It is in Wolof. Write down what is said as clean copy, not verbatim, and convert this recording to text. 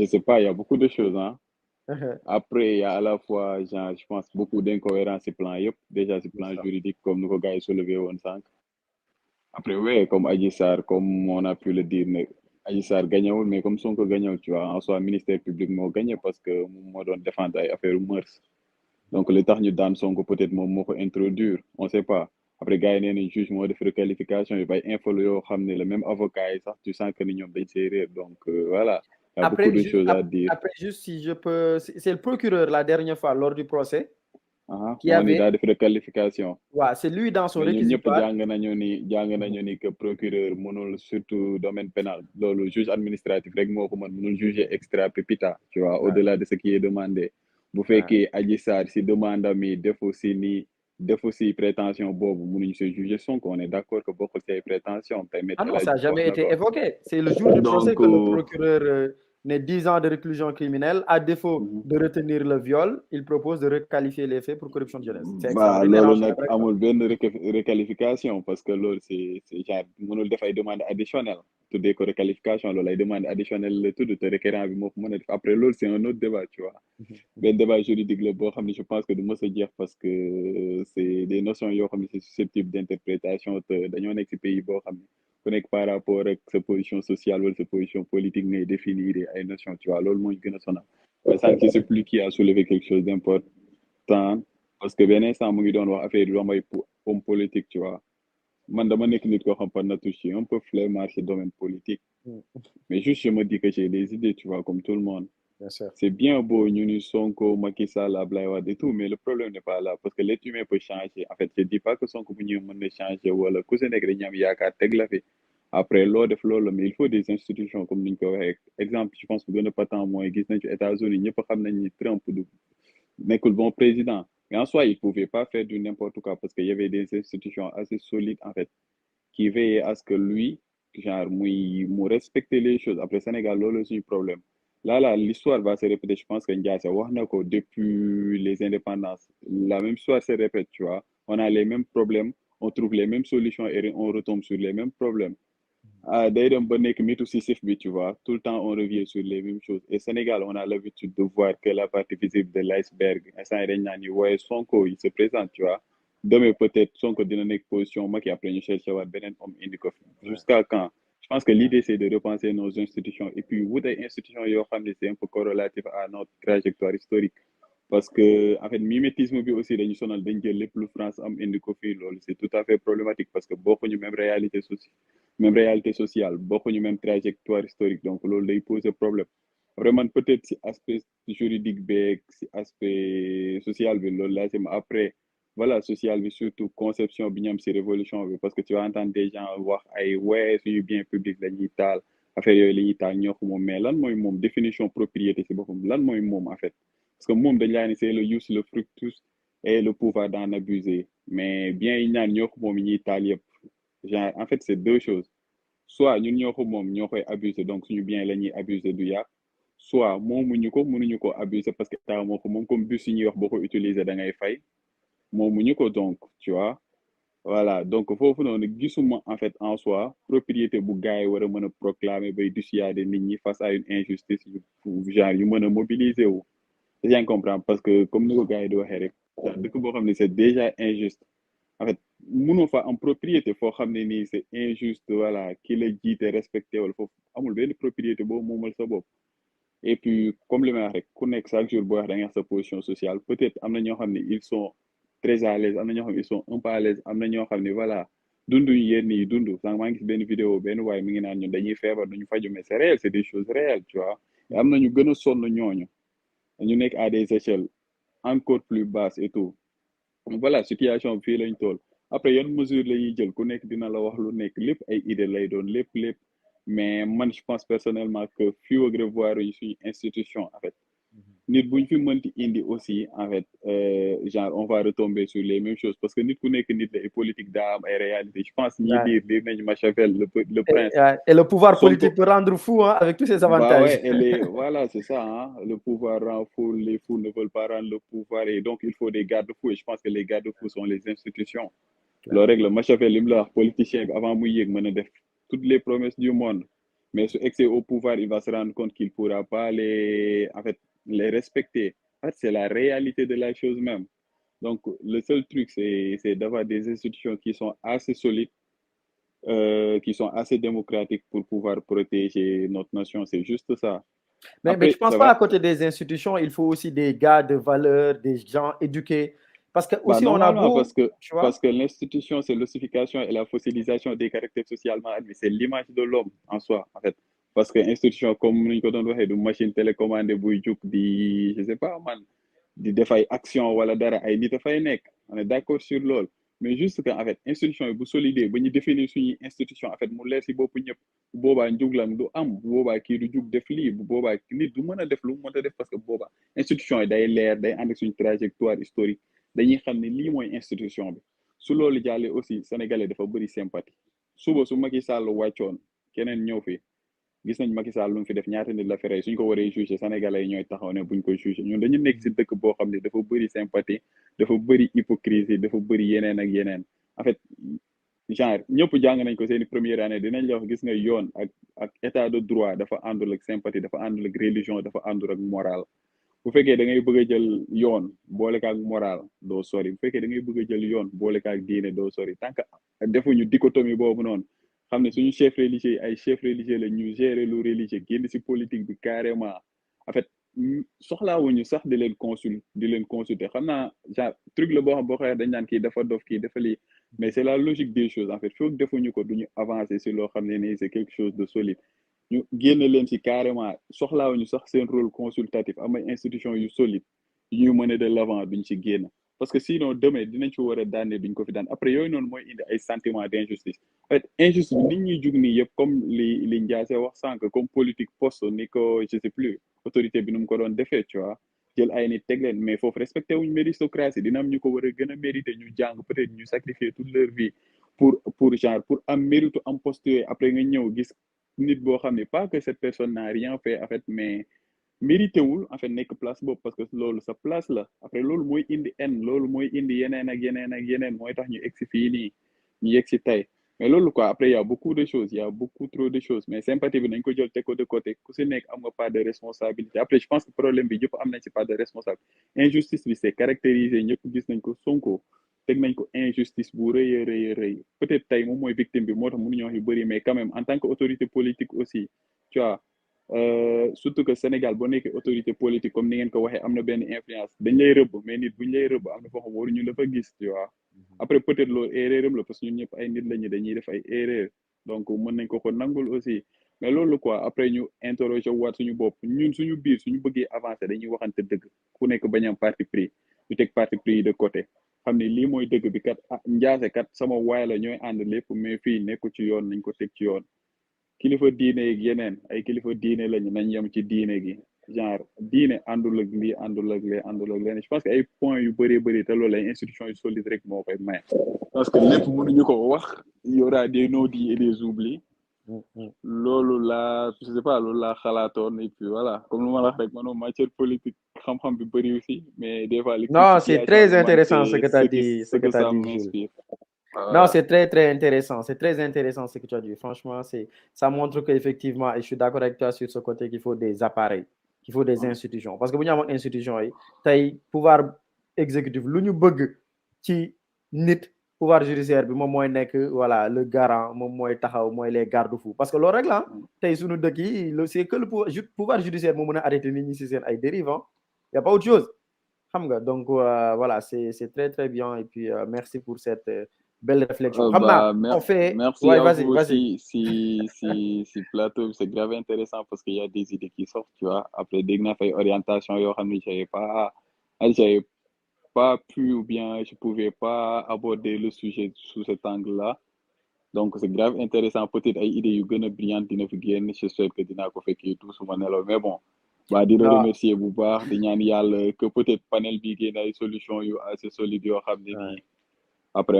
je sais pas, il y a beaucoup de choses, hein. Après, il y a à la fois, genre, je pense, beaucoup d'incohérences ci plan yëpp. Déjà, ci C'est plan ça. juridique, comme nous ko gars yi soulevé woon sànq. Après, ouais, comme Adji Sarr, comme on a pu le dire, ne Adji Sarr gagnewul, mais comme Sonko gagnewul, tu vois, en soi, ministère public moo gagné parce que moom moo doon défendre ay affaire mœurs. Donc, li tax ñu daan Sonko peut-être moom moo ko introduire, on sait pas. Après, gars yi nee nañ juge moo def requalification yi bay info la yoo xam ne le même avocat yi sax tu sens que ni ñoom dañ see réer. Donc, voilà, il y a beaucoup Après, de choses à dire. après, juste si je peux, c'est le procureur la dernière fois lors du procès Ah, qui moo ni avait, daa def requalification. ouais, c'est lui dans son Mais ñun ñëpp réquisitoire. jàng Mhm. nañu ni que procureur mënul surtout domaine pénal loolu juge administratif rek moo ko mën mënul juger extra pépita tu vois Ouais, au-delà de ce qui est demandé bu ouais. fekkee Adji Sarr si demande am yi defu si prétention boobu mënuñ se juger Sonko on est d'accord que bokkul si ay prétention tey Me Ah El non, ça Hadji n'a Diouf wax jamais na été ko évoqué. C'est le jour du procès donc que le procureur met 10 ans de réclusion criminelle. À défaut mhm. de retenir le viol, il propose de requalifier les faits pour corruption de jeunesse. C'est Bah extraordinaire en loolu nag général. amul benn requalification parce que loolu c'est genre mënul def ay demande additionnelle tuddee ko requalification loolu ay demande additionnelle la tudd te requérant bi moo ko mën a def après loolu c'est un autre débat tu vois benn débat juridique la boo xam ne je pense que du mës a jeex parce que c'est des notions yoo xam ne c'est susceptible d'interprétation te dañoo nekk ci pays boo xam ne ku nekk par rapport ak sa position sociale wala sa position politique ngay définir ay notions tu vois loolu moo ñu gën a sonal mais ça je sais plus qui a soulevé quelque chose d'important parce que benn instant mu ngi doon wax affaire yi doom ay homme politique tu vois man dama nekk nit koo xam par nature je suis un peu flemmard ci domaine politique Mhm. mais juste je me dis que j'ai des idées tu vois comme tout le monde Bien sûr. c'est bien beau ñu ni Sonko Macky Sall Ablaye Wade et tout mais le problème n'est pas là parce que l'être humain peut changer en fait je dis pas que Sonko bu ñëwee mën na changer wala ku si nekk dañu am yaakaar teg la fi après loo def loolu mais il faut des institutions comme ni ñu ko waxee exemple je pense bu gën a patent mooy gis nañ ci États-Unis ñëpp xam nañ ni Trump du nekkul bon président mais en soi il pouvait pas faire du n'importe quoi parce que y avait des institutions assez solides en fait qui veillait à ce que lui, genre, mu respecter les choses. Après Sénégal, loolu suñu problème. Là, l'histoire va se répéter. Je pense que Ndiaye wax na ko depuis les indépendances. La même histoire se répète, tu vois. On a les mêmes problèmes, on trouve les mêmes solutions et on retombe sur les mêmes problèmes. Ah, day dem ba nekk mythe Sisyphe bi, tu vois. Tout le temps, on revient sur les mêmes choses. Et Sénégal, on a l'habitude de voir que la partie visible de l'iceberg. Instant yi dañ naan ni waaye Sonko, il se présente, tu vois. Demain, peut-être, Sonko dina nekk position Macky après ñu chercher waat beneen homme indi ko fi. Ouais, Jusqu'à quand? Je pense que l'idée, c'est de repenser nos institutions. Et puis, wut ay institutions yoo xam ne c'est un peu corrélatif à notre trajectoire historique. Parce que, en fait, mimétisme bi aussi dañu sonal dañ jël lépp lu France am indi ko fii loolu c'est tout à fait problématique parce que bokkuñu même réalité sociale bokkuñu même trajectoire historique donc loolu day poser problème vraiment peut-être si aspect juridique beeg si aspect social bi loolu laa si après voilà social bi surtout conception bi ñu am si révolution bi parce que tu vas entendre des gens wax ay ouais suñu bien public la ñuy taal affaire yooyu la ñuy taal ñoo ko moom mais lan mooy moom définition propriété si boppam lan mooy moom en fait parce que moom dañ laa ne c'est le use le fructus et le pouvoir d'en abuser mais bien yi ñaan ñoo ko moom yi ñuy taal yëpp genre en fait c'est deux choses soit ñun ñoo ko moom ñoo koy abuser donc suñu bien la ñuy abuser du yàq soit moomuñu ko mënuñu ko abuser parce que état moo ko moom comme bus yi ñuy wax boo ko utiliser da ngay fay moomuñu ko donc tu vois voilà donc foofu noonu gisuma en fait en soi propriété bu gars yi war a mën a proclamer bay dissuader nit ñi face à une injustice genre yu mën a mobiliser wu yaa ngi comprendre parce que comme ni ko gars yi di waxee rek dëkk boo xam ne c'est déjà injuste en fait mënoo fa am propriété foo xam ne nii c'est injuste voilà ki la jiite respecté wala foofu amul benn propriété boobu moomal sa bopp et puis comme li may wax rek ku nekk chaque jour boo wax da nga wax sa position sociale peut-être am na ñoo xam ne ils sont très à l'aise am na ñoo xam ne ils sont un peu à l'aise am na ñoo xam ne voilà dunduñu yenn yi dund sànq maa ngi gis benn vidéo benn waaye mi ngi naan ñun dañuy feebar duñu faju mais c'est réel c'est des choses réelles tu vois et am na ñu gën a sonn ñooñu ñu nekk à des échelles encore plus basses et tout voilà situation bi fii lañ toll après yan mesure la ñuy jël ku nekk dina la wax lu nekk lépp ay idée lay doon lépp mais man je pense personnellement que fii ak revoir yi suñu institution en fait nit buñ fi mënti indi aussi en fait genre on va retomber sur les mêmes choses parce que nit ku nekk nit la et politique daa am ay réalité je pense ñi ouais. lire nañ Machiavel le prince Et le pouvoir Sonko politique peut rendre fou hein, avec tous ses bah avantages. ouais, voilà, c'est ça, hein. Le pouvoir rend fou, les fous ne veulent pas rendre le pouvoir, et donc il faut des garde-fous, et je pense que les garde-fous sont les institutions. Le Clairement. règle, Machiavel, lim la wax, politicien bi avant muy yéeg mën a def toutes les promesses du monde, mais su excès au pouvoir il va se rendre compte qu'il pourra pas les respecter. En fait, c'est la réalité de la chose même. Donc le seul truc c'est d'avoir des institutions qui sont assez solides, qui sont assez démocratiques pour pouvoir protéger notre nation. C'est juste ça. Mais tu Après, ne penses ça pas à va. côté des institutions, il faut aussi des gars de valeur, des gens éduqués. Parce que Bah, aussi on a normalement, beau, tu parce vois. que l'institution, c'est l'ossification et la fossilisation des caractères socialement admis. C'est l'image de l'homme en soi, en fait. Parce que institution, comme nous avons dit, machine télécommandée, je sais pas, man, di def ay action wala dara ay nit a fay nekk on est d'accord sur loolu mais juste que en fait institution yi bu solide ba ñu définir suñuy institution en fait mu leer si bopp ñëpp bu boobaa njuglam du am bu boobaa kii du jug def lii bu boobaa nit du mën a def lu mu mën a def parce que boobaa institution yi day leer day ànd ak suñu trajectoire historique dañuy xam ne lii mooy institution bi su loolu jàllee aussi sénégalais dafa bëri sympathie suba su Macky Sall wàccoon keneen ñëw fi gis nañ Macky Sall lu mu fi def ñaata nit la fi rey suñ ko waree jugé sénégalais yi ñooy taxaw ne buñ koy jugé ñun dañu nekk si dëkk boo xam ne dafa bëri sympathie dafa bëri hypocrisie dafa bëri yeneen ak yeneen en fait genre ñëpp jàng nañ ko seeni première année dinañ la wax gis nga yoon ak état de droit dafa àndul ak sympathie dafa àndul ak religion dafa àndul ak moral bu fekkee da ngay bëgg a jël yoon boole ka ak moral doo sori bu fekkee da ngay bëgg a jël yoon boole ka ak diine doo sori tant que defuñu dichotomie boobu noonu xam ne suñu chef religieux ay chef religieux la ñu gérer lu religieux génn si politique bi carrément en fait soxlaawuñu sax di leen consulter xam naa genre truc la boo xam boo xoolee dañ naan kii dafa dof kii dafa lii mais c'est la logique des choses en fait foog defuñu ko duñu avancer si loo xam ne nii c'est quelque chose de solide ñu génn leen si carrément soxlaawuñu sax seen rôle consultatif am ay institution yu solide yu ñuy mener de l'avant duñ ci génn parce que sinon demain dinañ ci war a daane duñ ko fi daan après yooyu noonu mooy indi ay sentiment d'injustice en fait injustice bi nit ñuy jug nii yëpp comme li Ndiasse wax sànq comme politique poste ni ko je sais plus autorité bi nu mu ko doon defee tu vois jël ay nit teg leen mais foofu respecté wuñ méritocratie dina am ñu ko war a gën a mérité ñu jàng peut-être ñu sacrifier toute leur vie pour genre pour am mérite am poste yooyu après nga ñëw gis nit boo xam ne pas que cette personne n'a rien fait en fait mais mérité wul en fait nekk place boobu parce que loolu sa place la après loolu mooy indi haine loolu mooy indi yeneen ak yeneen ak yeneen mooy tax ñu egsi fii nii ñu yegg si tey mais loolu quoi après y a beaucoup de choses y a beaucoup trop de choses mais sympathie bi nañ ko jël teg ko de côté ku si nekk am nga part de responsabilité après je pense que problème bi ñëpp am nañ si part de responsabilité injustice bi c'est caractérisé ñëpp gis nañ ko Sonko teg nañ ko injustice bu rëy a rëy a rëy peut-être tey moom mooy victime bi moo tax mënuñu wax yu bëri mais quand même en tant que autorité politique aussi tu vois surtout que Sénégal boo nekkee autorité politique comme ni ngeen ko waxee am na benn influence dañ lay rëbb mais nit buñ lay rëbb am na foo xam waruñu la fa gis tu vois après peut-être loolu erreur am la parce que ñun ñëpp ay nit lañu dañuy def ay erreur donc mën nañ ko nangul aussi mais loolu quoi après ñu interroger waat suñu bopp ñun suñu biir suñu bëggee avancer dañuy waxante dëgg ku nekk bañ am parti pris ñu teg parti pris yi de côté xam ne lii mooy dëgg bi kat ah Ndiasse kat sama waay la ñooy ànd lépp mais fii nekku ci yoon nañ ko teg ci yoon kilifa diine yi yeneen ay kilifa diine lañu nañ yem ci diine gi genre diine àndul ak lii àndul ak lee àndul ak leen je pense que ay points yu bëree bëri te loolu ay institutions yu solide rek moo koy may parce que lépp mënuñu ko wax il y aura des non-dits et des oublis loolu laa je sais pas loolu laa xalaatoon et puis voilà comme lu ma la wax rek manoo matière politique xam-xam bi bëri aussi mais des fois li Non, c'est situation très bi man intéressant ce c'est que tu as dit, ce ce que que tu as ça dit, Jules. m'inspire Non, voilà c'est très, très intéressant. C'est très intéressant ce que tu as dit. Franchement, ça montre qu'effectivement, et je suis d'accord avec toi sur ce côté, qu'il faut des appareils, qu'il faut des institutions. Parce que bu ñu amoon institution yi tey pouvoir exécutif lu ñu bëgg ci nit pouvoir judiciaire bi moom mooy nekk voilà le garant moom mooy taxaw mooy les garde-fous parce que loolu rek la tey suñu dëkk yi c'est que le pouvoir judiciaire moo mën a arrêter nit ñi si seen ay dérives y a pas autre chose xam nga donc voilà c'est très très bien et puis merci pour cette belle réflexion xam naa on fait merci ouais, à vas-y vous vas-y aussi si plateau c'est grave intéressant parce qu'il y a des idées qui sortent tu vois après dégg naa fay orientation yoo xam ne j'avais pas pu ou bien je pouvais pas aborder le sujet sous cet angle-là donc c'est grave intéressant peut-être ay idées yu gën a brillantes dina fi génn j'espère que dinaa ko fekkee tout suma nelaw mais bon bah di la non remercier bu baax di ñaan yàlla que peut-être panel bi génn ay solution yu assez solide yoo xam ne nii après